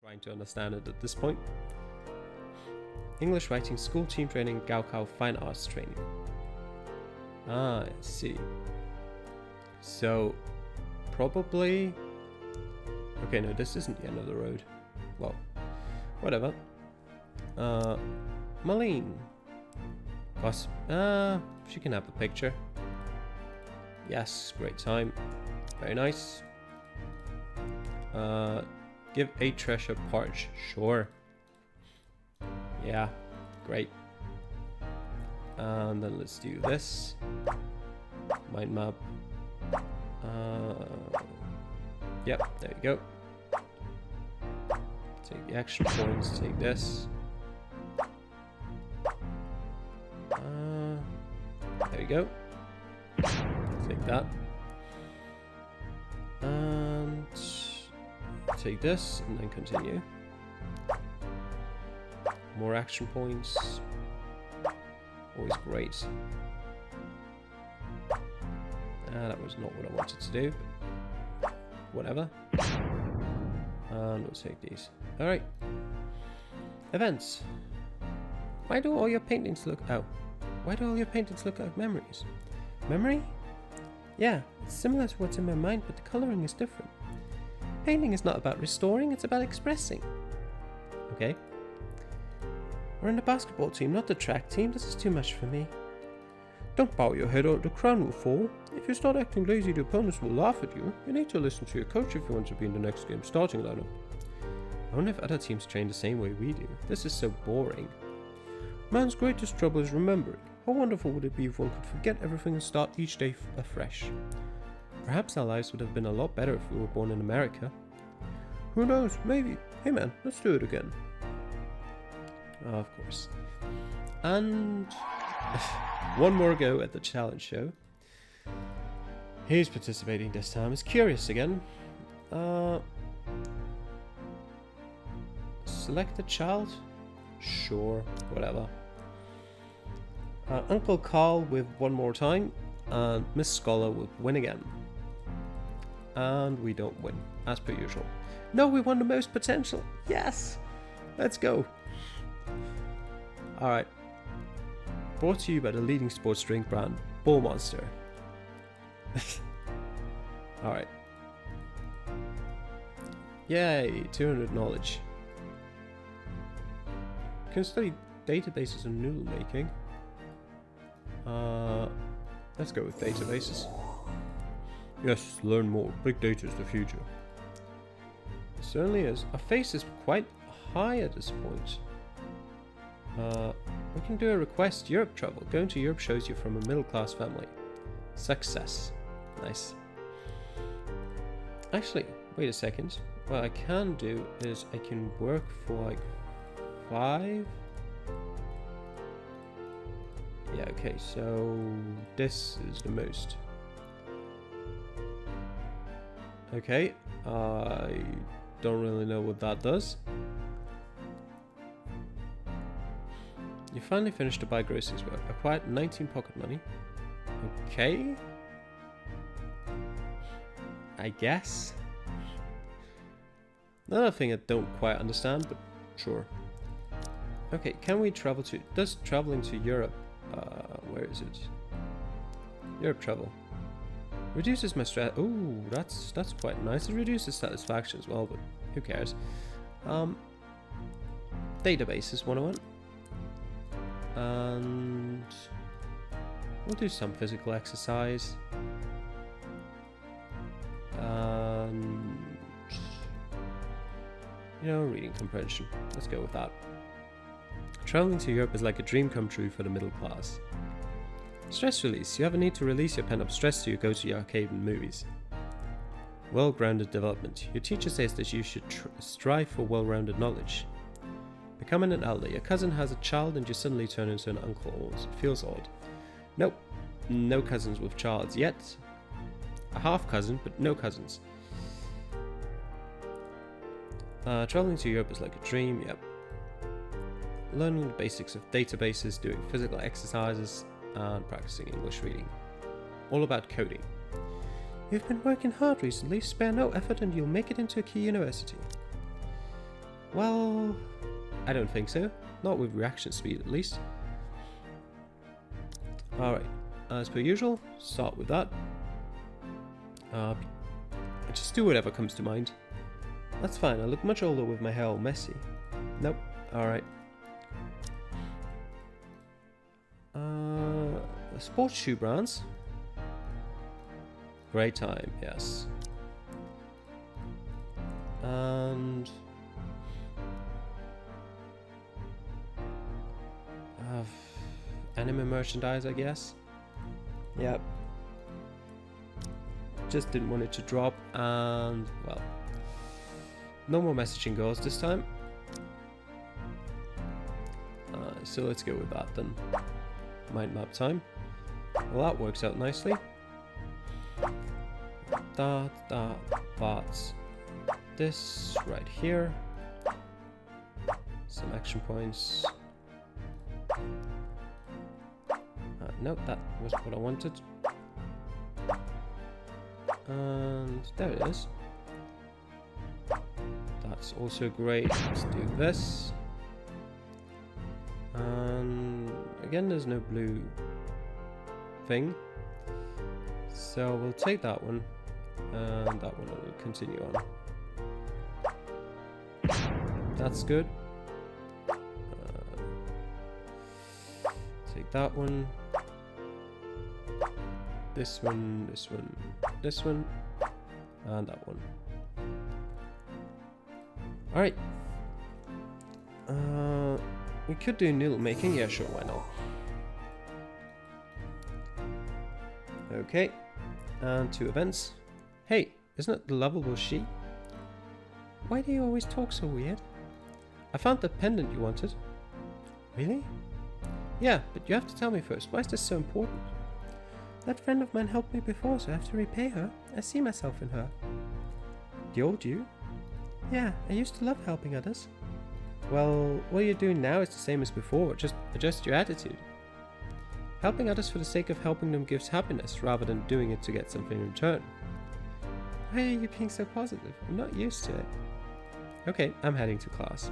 trying to understand it at this point. English writing, school team training, Gaokao fine arts training. Ah, I see. So, probably... Okay, no, this isn't the end of the road. Well, whatever. Marlene. Boss. She can have the picture. Yes, great time. Very nice. Give a treasure porridge. Sure. Yeah, great. And then let's do this. Mind map. Yep, there you go. Take the action points, take this. There you go. Take that. And take this, and then continue. More action points. Always great. That was not what I wanted to do. But whatever. And we'll take these. Alright. Events. Why do all your paintings look... Oh. Why do all your paintings look like memories? Memory? Yeah, it's similar to what's in my mind, but the coloring is different. Painting is not about restoring, it's about expressing. Okay. We're in the basketball team, not the track team. This is too much for me. Don't bow your head or the crown will fall. If you start acting lazy, the opponents will laugh at you. You need to listen to your coach if you want to be in the next game starting lineup. I wonder if other teams train the same way we do. This is so boring. Man's greatest trouble is remembering. How wonderful would it be if one could forget everything and start each day afresh? Perhaps our lives would have been a lot better if we were born in America. Who knows? Maybe. Hey man, let's do it again. Of course. And one more go at the challenge show. He's participating this time. Is curious again. Select a child? Sure, whatever. Uncle Carl with one more time, and Miss Scholar will win again. And we don't win, as per usual. No, we won the most potential. Yes! Let's go. Alright. Brought to you by the leading sports drink brand, Bull Monster. Alright. Yay, 200 knowledge. Can study databases and noodle making. Let's go with databases. Yes, learn more. Big data is the future. It certainly is. Our face is quite high at this point. We can do a request. Europe travel. Going to Europe shows you from a middle-class family. Success. Nice. Actually, wait a second. What I can do is I can work for like 5. Yeah, okay, so this is the most. Okay, I don't really know what that does. You finally finished to buy groceries work. Acquired 19 pocket money. Okay. I guess. Another thing I don't quite understand, but sure. Okay, can we travel to... Does traveling to Europe... where is it? Europe travel. Reduces my stress... Ooh, that's quite nice. It reduces satisfaction as well, but who cares? Databases 101. And... we'll do some physical exercise. And... you know, reading comprehension. Let's go with that. Traveling to Europe is like a dream come true for the middle class. Stress release. You have a need to release your pent-up stress, so you go to the arcade and movies. Well-grounded development. Your teacher says that you should strive for well-rounded knowledge. Becoming an elder. Your cousin has a child and you suddenly turn into an uncle. It feels odd. Nope. No cousins with childs yet. A half cousin, but no cousins. Traveling to Europe is like a dream. Yep. Learning the basics of databases, doing physical exercises, and practicing English reading. All about coding. You've been working hard recently, spare no effort and you'll make it into a key university. Well, I don't think so. Not with reaction speed, at least. Alright, as per usual, start with that. Just do whatever comes to mind. That's fine, I look much older with my hair all messy. Nope, alright. Sports shoe brands. Great time, yes. And anime merchandise, I guess. Yep. Just didn't want it to drop, and well, no more messaging girls this time. So let's go with that then. Mind map time. Well, that works out nicely. That's this right here. Some action points. Nope, that wasn't what I wanted. And there it is. That's also great. Let's do this. And again, there's no blue thing. So we'll take that one. And that one will continue on. That's good. Take that one. This one, this one, this one, and that one. Alright. We could do noodle making. Yeah, sure, why not? Okay. And 2 events. Hey, isn't it the lovable she? Why do you always talk so weird? I found the pendant you wanted. Really? Yeah, but you have to tell me first. Why is this so important? That friend of mine helped me before, so I have to repay her. I see myself in her. The old you? Yeah, I used to love helping others. Well, what you're doing now is the same as before, just adjust your attitude. Helping others for the sake of helping them gives happiness, rather than doing it to get something in return. Why are you being so positive? I'm not used to it. Okay, I'm heading to class.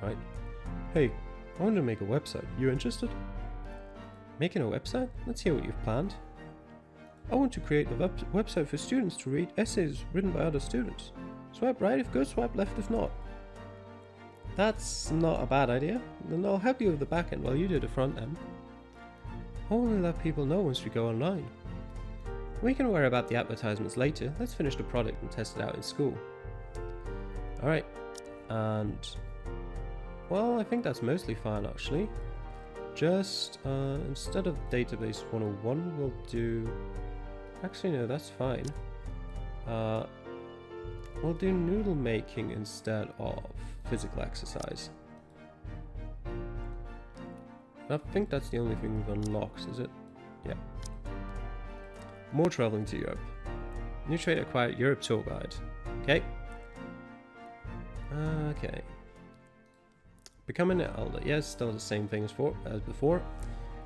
Right. Hey, I want to make a website. You interested? Making a website? Let's hear what you've planned. I want to create a website for students to read essays written by other students. Swipe right if good, swipe left if not. That's not a bad idea. Then I'll help you with the back end while you do the front end. How will we let people know once we go online? We can worry about the advertisements later. Let's finish the product and test it out in school. Alright. And well, I think that's mostly fine actually. Just instead of database 101 we'll do, actually no, that's fine. We'll do noodle making instead of physical exercise. I think that's the only thing we've unlocked, is it? Yeah. More traveling to Europe. New trait acquired, Europe tour guide. Okay. Okay. Becoming an elder. Yes, still the same thing as before.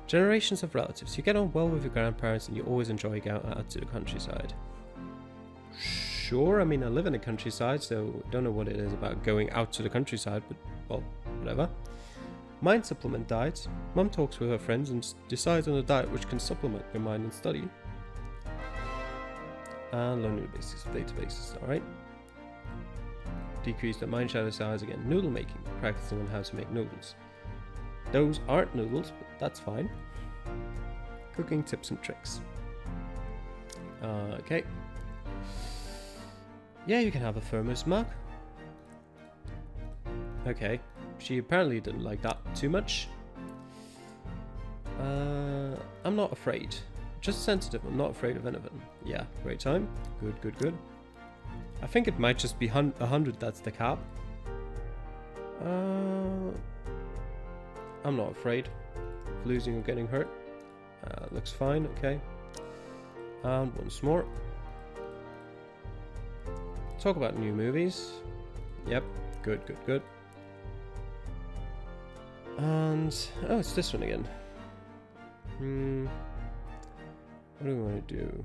Generations of relatives. You get on well with your grandparents and you always enjoy going out to the countryside. Sure, I mean I live in the countryside, so don't know what it is about going out to the countryside, but well, whatever. Mind supplement diets. Mum talks with her friends and decides on a diet which can supplement your mind and study. And learn new basics of databases, alright. Decrease the mind shadow size again. Noodle making. Practicing on how to make noodles. Those aren't noodles, but that's fine. Cooking tips and tricks. Okay. Yeah, you can have a thermos mug. Okay. She apparently didn't like that too much. I'm not afraid. Just sensitive. I'm not afraid of anything. Yeah, great time. Good, good, good. I think it might just be 100, that's the cap. I'm not afraid of losing or getting hurt. Looks fine, okay. And once more. Talk about new movies. Yep, good, good, good. And, oh, it's this one again. What do we want to do?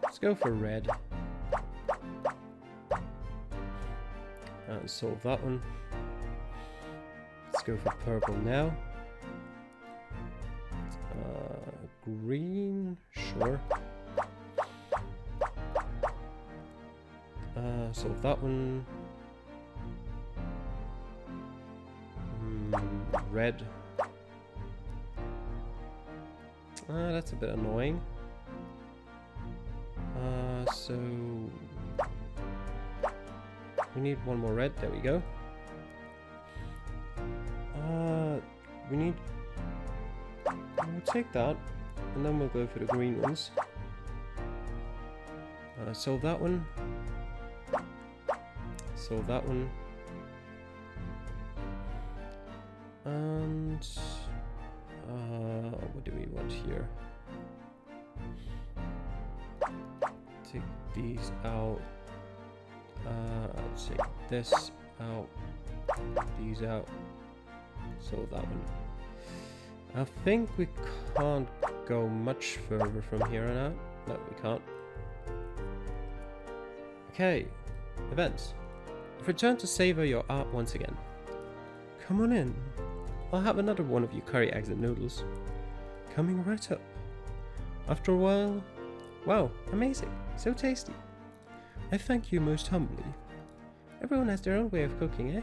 Let's go for red. And solve that one. Let's go for purple now. Green, sure. Solve that one. Red. That's a bit annoying. So we need one more red. There we go. We need. We'll take that, and then we'll go for the green ones. Solve that one. Solve that one. And what do we want here? Take these out. Take this out. These out. Solve that one. I think we can't go much further from here on out. No, we can't. Okay, events. Return to savor your art once again. Come on in. I'll have another one of your curry eggs and noodles. Coming right up. After a while... Wow, amazing. So tasty. I thank you most humbly. Everyone has their own way of cooking, eh?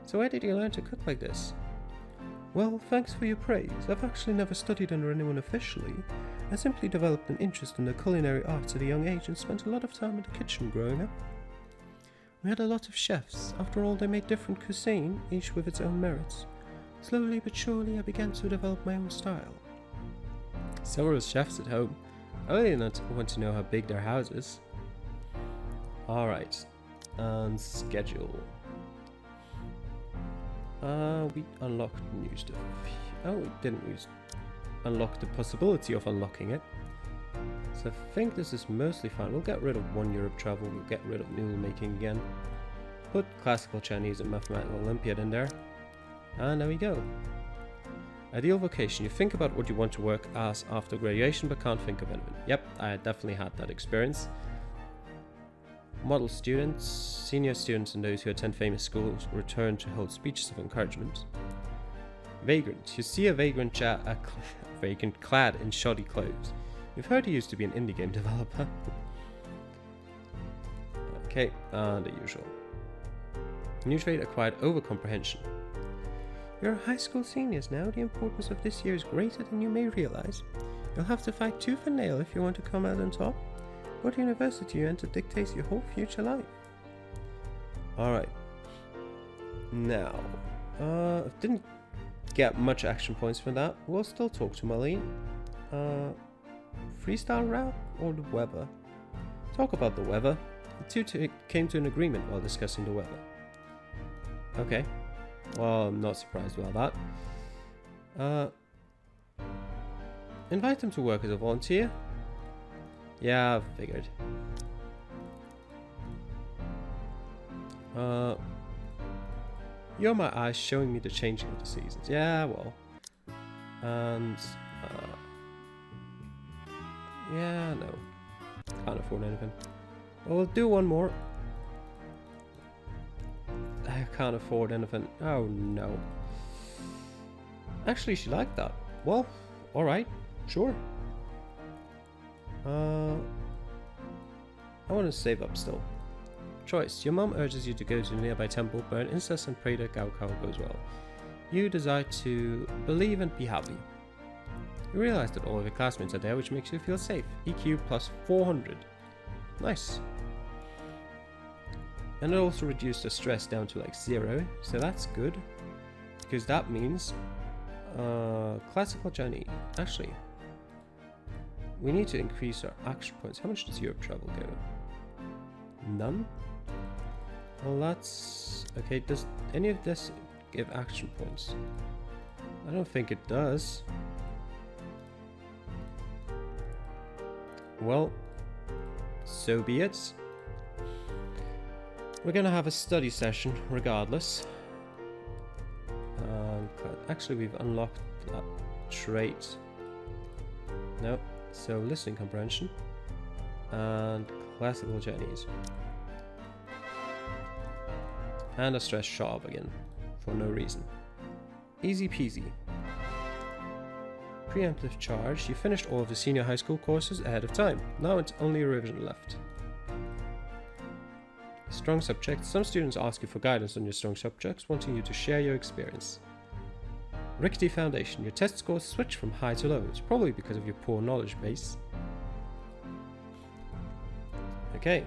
So where did you learn to cook like this? Well, thanks for your praise. I've actually never studied under anyone officially. I simply developed an interest in the culinary arts at a young age and spent a lot of time in the kitchen growing up. We had a lot of chefs. After all, they made different cuisine, each with its own merits. Slowly but surely, I began to develop my own style. Several chefs at home. I really want to know how big their house is. Alright. And schedule. We unlocked new stuff. Oh, we didn't unlock the possibility of unlocking it. So I think this is mostly fine. We'll get rid of 1 Europe travel. We'll get rid of noodle making again. Put classical Chinese and mathematical Olympiad in there. And there we go. Ideal vocation. You think about what you want to work as after graduation but can't think of anything. Yep, I definitely had that experience. Model students, senior students and those who attend famous schools return to hold speeches of encouragement. Vagrant. You see a vagrant clad in shoddy clothes. You've heard he used to be an indie game developer. Okay, and the usual. New trait acquired overcomprehension. You're high school seniors now. The importance of this year is greater than you may realize. You'll have to fight tooth and nail if you want to come out on top. What university you enter dictates your whole future life. Alright. Now, didn't get much action points for that. We'll still talk to Marlene. Freestyle route or the weather? Talk about the weather. The two came to an agreement while discussing the weather. Okay. Well, I'm not surprised about that. Invite him to work as a volunteer. Yeah, I figured. You're my eyes showing me the changing of the seasons. Yeah, well. And, yeah, no. Can't afford anything. Well, we'll do one more. I can't afford anything. Oh, no. Actually, she liked that. Well, alright. Sure. I want to save up still. Choice. Your mom urges you to go to the nearby temple, burn incense and pray that Gaokao goes well. You decide to believe and be happy. You realize that all of your classmates are there, which makes you feel safe. EQ plus 400. Nice. And it also reduced the stress down to like 0, so that's good. Because that means classical Chinese. Actually, we need to increase our action points. How much does Europe travel go? None? Well, that's... Okay, does any of this give action points? I don't think it does. Well, so be it. We're gonna have a study session regardless. Actually, we've unlocked that trait. No. So, listening comprehension and classical Chinese. And a stress shot up again. For no reason. Easy peasy. Preemptive charge. You finished all of the senior high school courses ahead of time. Now it's only a revision left. Strong subjects. Some students ask you for guidance on your strong subjects, wanting you to share your experience. Rickety foundation. Your test scores switch from high to low. It's probably because of your poor knowledge base. Okay.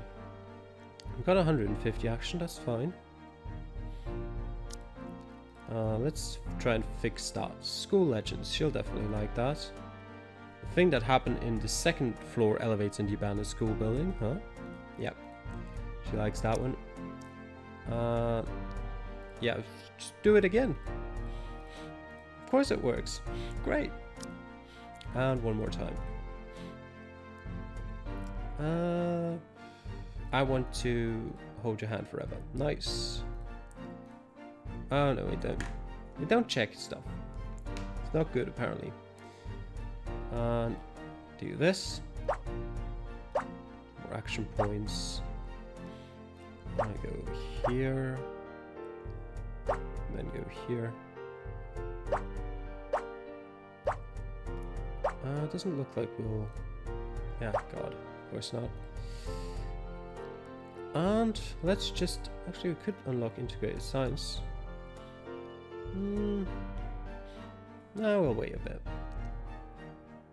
We've got 150 action, that's fine. Let's try and fix that. School legends, she'll definitely like that. The thing that happened in the second floor elevates in the abandoned school building, huh? Yep. She likes that one. Yeah, just do it again. Of course it works. Great. And one more time. I want to hold your hand forever. Nice. Oh no, we don't. We don't check stuff. It's not good apparently. Do this. More action points. I go here. Then go here. It doesn't look like we'll... Yeah, God, of course not. And let's just... Actually, we could unlock integrated science. No, we'll wait a bit.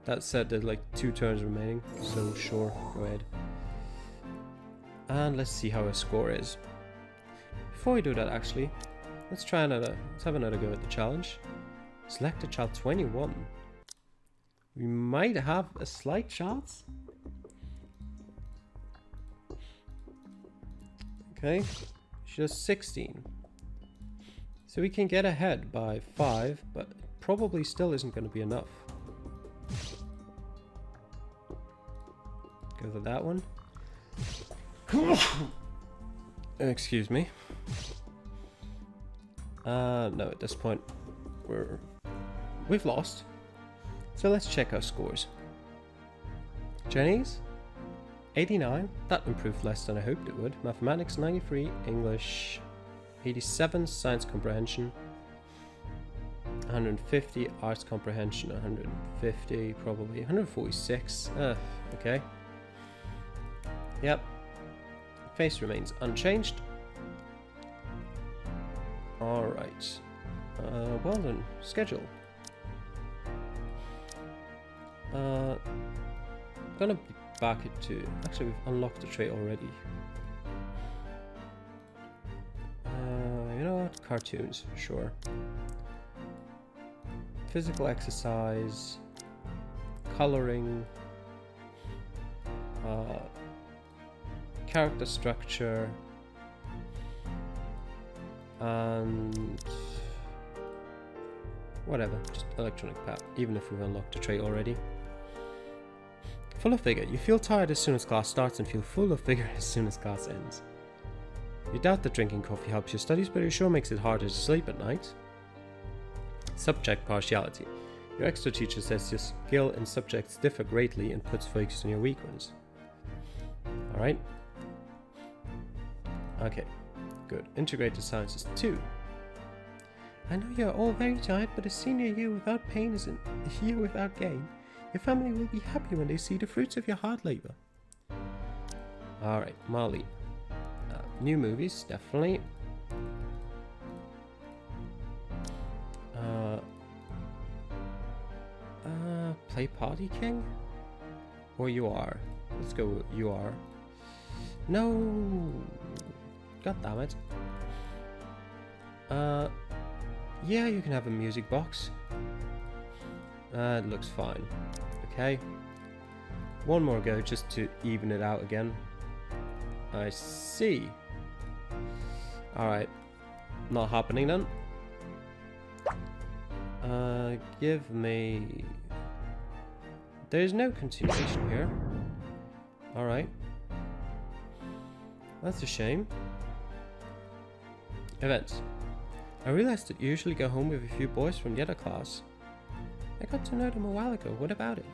That said, there's like 2 turns remaining, so sure, go ahead. And let's see how our score is. Before we do that, actually, let's have another go at the challenge. Select a child 21. We might have a slight chance. Okay, she does 16. So we can get ahead by 5, but it probably still isn't going to be enough. Go for that one. Excuse me. No, at this point, we've lost. So let's check our scores. Chinese, 89. That improved less than I hoped it would. Mathematics, 93. English, 87. Science comprehension, 150. Arts comprehension, 150. Probably 146. Okay. Yep. Face remains unchanged. Alright. Well done. Schedule. Gonna be back to... Actually, we've unlocked the trait already. You know what? Cartoons, sure. Physical exercise. Coloring. Character structure. And... whatever, just electronic pad, even if we've unlocked the trait already. Full of vigor. You feel tired as soon as class starts and feel full of vigor as soon as class ends. You doubt that drinking coffee helps your studies, but it sure makes it harder to sleep at night. Subject partiality. Your extra teacher says your skill in subjects differ greatly and puts focus on your weak ones. Alright. Okay, good. Integrated sciences 2. I know you're all very tired, but a senior year without pain is a year without gain. Your family will be happy when they see the fruits of your hard labor. Alright, Molly. New movies, definitely. Play Party King? Or You Are? Let's go with You Are. No! God damn it. Yeah, you can have a music box. It looks fine. Okay. One more go just to even it out again. I see. Alright. Not happening then. Give me... There's no continuation here. Alright. That's a shame. Events. I realized that you usually go home with a few boys from the other class. I got to know them a while ago. What about it?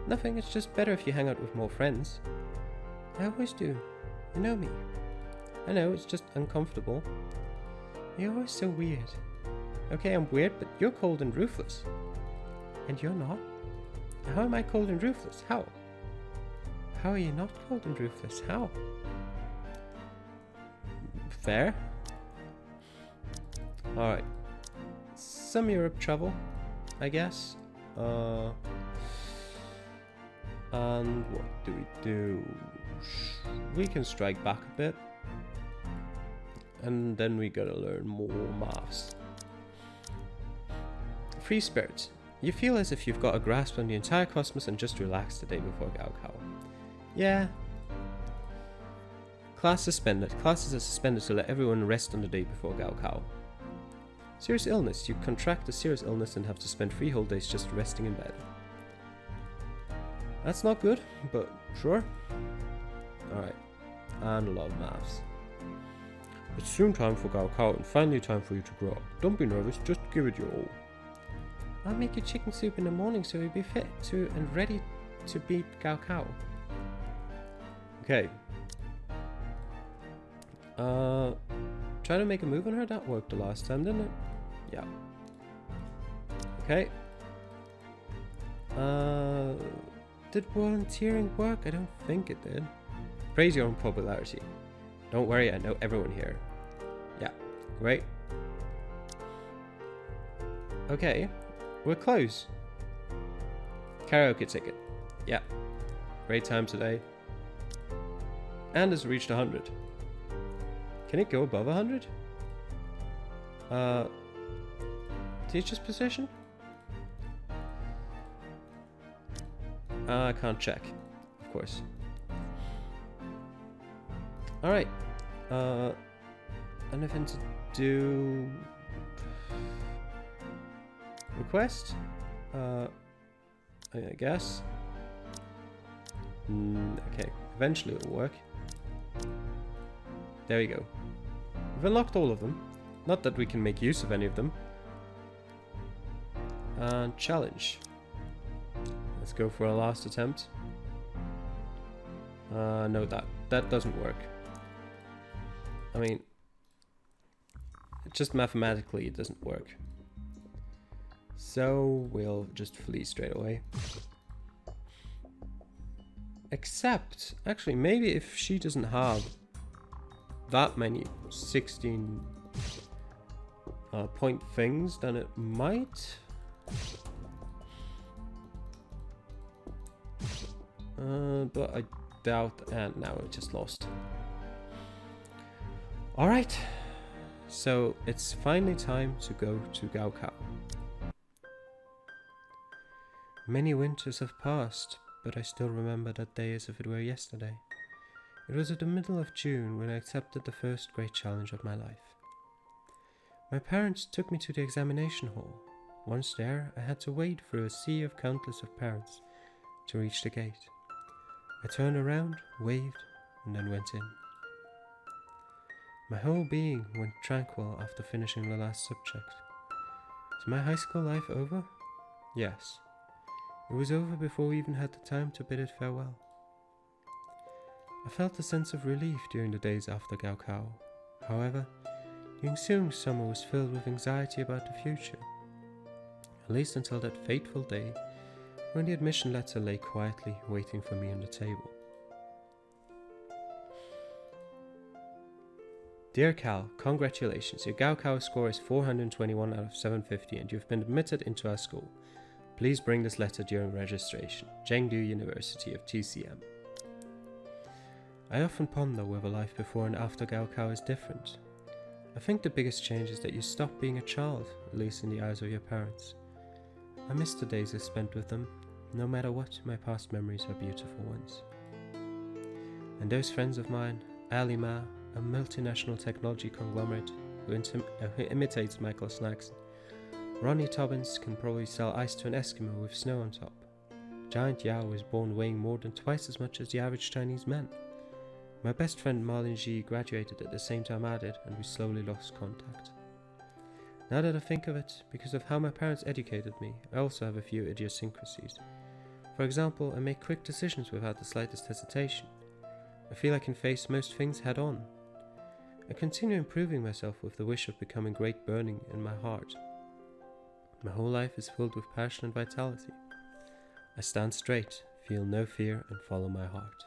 Nothing, it's just better if you hang out with more friends. I always do. You know me. I know, it's just uncomfortable. You're always so weird. Okay, I'm weird, but you're cold and ruthless. And you're not? How am I cold and ruthless? How? How are you not cold and ruthless? How? Fair. Alright. Some Europe travel, I guess. And what do? We can strike back a bit. And then we gotta learn more maths. Free spirits. You feel as if you've got a grasp on the entire cosmos and just relaxed the day before Gaokao. Yeah. Class suspended. Classes are suspended to let everyone rest on the day before Gaokao. Serious illness. You contract a serious illness and have to spend 3 whole days just resting in bed. That's not good, but sure. Alright. And a lot of maths. It's soon time for Gaokao and finally time for you to grow up. Don't be nervous, just give it your all. I'll make you chicken soup in the morning so you'll be fit to and ready to beat Gaokao. Okay. Try to make a move on her. That worked the last time, didn't it? Yeah. Okay. Did volunteering work? I don't think it did. Praise your own popularity. Don't worry, I know everyone here. Yeah, great. Okay, we're close. Karaoke ticket. Yeah, great time today. And has reached 100. Can it go above 100? Teacher's position? I can't check, of course. Alright. Anything to do? Request? I guess. Okay, eventually it'll work. There we go. We've unlocked all of them. Not that we can make use of any of them. And challenge. Let's go for a last attempt. No, that doesn't work. I mean, just mathematically it doesn't work. So we'll just flee straight away. Except, actually, maybe if she doesn't have that many 16 point things, then it might. But I doubt, and now I just lost. Alright, so it's finally time to go to Gaokao. Many winters have passed, but I still remember that day as if it were yesterday. It was at the middle of June when I accepted the first great challenge of my life. My parents took me to the examination hall. Once there, I had to wade through a sea of countless of parents to reach the gate. I turned around, waved, and then went in. My whole being went tranquil after finishing the last subject. Is my high school life over? Yes. It was over before we even had the time to bid it farewell. I felt a sense of relief during the days after Gaokao. However, the ensuing summer was filled with anxiety about the future. At least until that fateful day when the admission letter lay quietly waiting for me on the table. Dear Cal, congratulations. Your Gaokao score is 421 out of 750 and you've been admitted into our school. Please bring this letter during registration. Chengdu University of TCM. I often ponder whether life before and after Gaokao is different. I think the biggest change is that you stop being a child, at least in the eyes of your parents. I miss the days I spent with them. No matter what, my past memories are beautiful ones. And those friends of mine, Alima, a multinational technology conglomerate who imitates Michael Snackson. Ronnie Tobbins can probably sell ice to an Eskimo with snow on top. Giant Yao was born weighing more than twice as much as the average Chinese man. My best friend Marlin Ji graduated at the same time I did, and we slowly lost contact. Now that I think of it, because of how my parents educated me, I also have a few idiosyncrasies. For example, I make quick decisions without the slightest hesitation. I feel I can face most things head on. I continue improving myself with the wish of becoming great burning in my heart. My whole life is filled with passion and vitality. I stand straight, feel no fear, and follow my heart.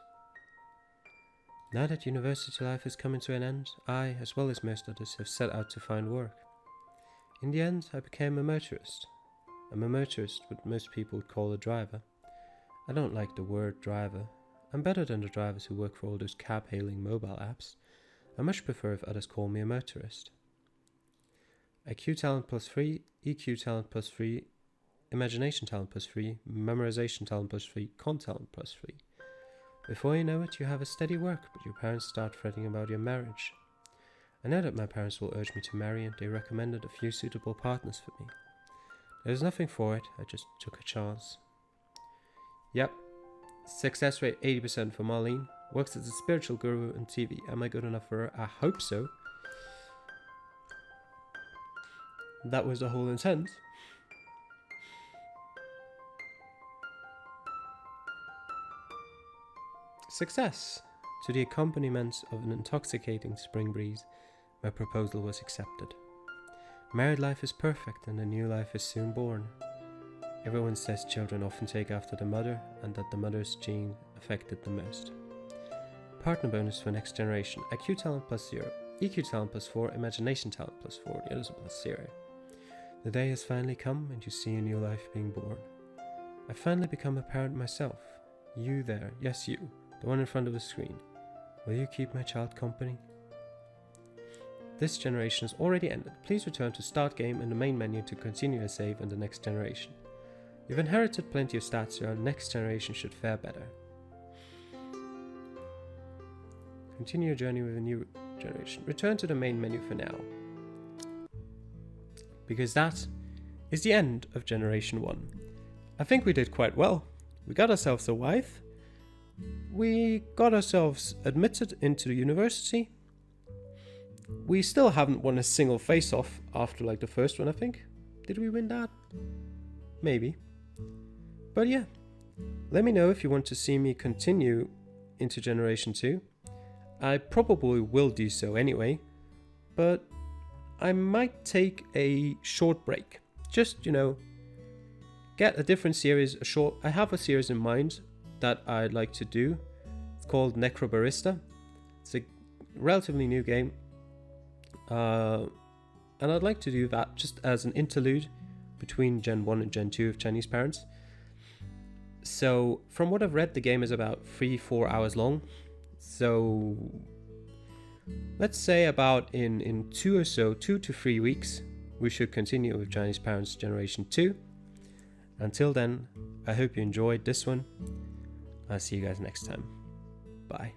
Now that university life is coming to an end, I, as well as most others, have set out to find work. In the end, I became a motorist. I'm a motorist, what most people would call a driver. I don't like the word driver. I'm better than the drivers who work for all those cab-hailing mobile apps. I much prefer if others call me a motorist. IQ talent +3, EQ talent +3, imagination talent +3, memorization talent +3, con talent +3. Before you know it, you have a steady work, but your parents start fretting about your marriage. I know that my parents will urge me to marry, and they recommended a few suitable partners for me. There's nothing for it, I just took a chance. Yep, success rate 80% for Marlene, works as a spiritual guru on TV. Am I good enough for her? I hope so. That was the whole intent. Success! To the accompaniment of an intoxicating spring breeze, my proposal was accepted. Married life is perfect and a new life is soon born. Everyone says children often take after the mother and that the mother's gene affected the most. Partner bonus for next generation. IQ talent +0, EQ talent +4, imagination talent +4, the others are +0. The day has finally come and you see a new life being born. I've finally become a parent myself. You there, yes you, the one in front of the screen. Will you keep my child company? This generation has already ended. Please return to start game in the main menu to continue your save in the next generation. You've inherited plenty of stats, so our next generation should fare better. Continue your journey with a new generation. Return to the main menu for now. Because that is the end of Generation 1. I think we did quite well. We got ourselves a wife. We got ourselves admitted into the university. We still haven't won a single face-off after like the first one, I think. Did we win that? Maybe. But yeah, let me know if you want to see me continue into Generation 2. I probably will do so anyway, but I might take a short break. Just, get a different series, I have a series in mind that I'd like to do. It's called Necrobarista. It's a relatively new game. And I'd like to do that just as an interlude between Gen 1 and Gen 2 of Chinese parents. So, from what I've read, the game is about 3-4 hours long. So, let's say about in 2 to 3 weeks, we should continue with Chinese Parents Generation 2. Until then, I hope you enjoyed this one. I'll see you guys next time. Bye.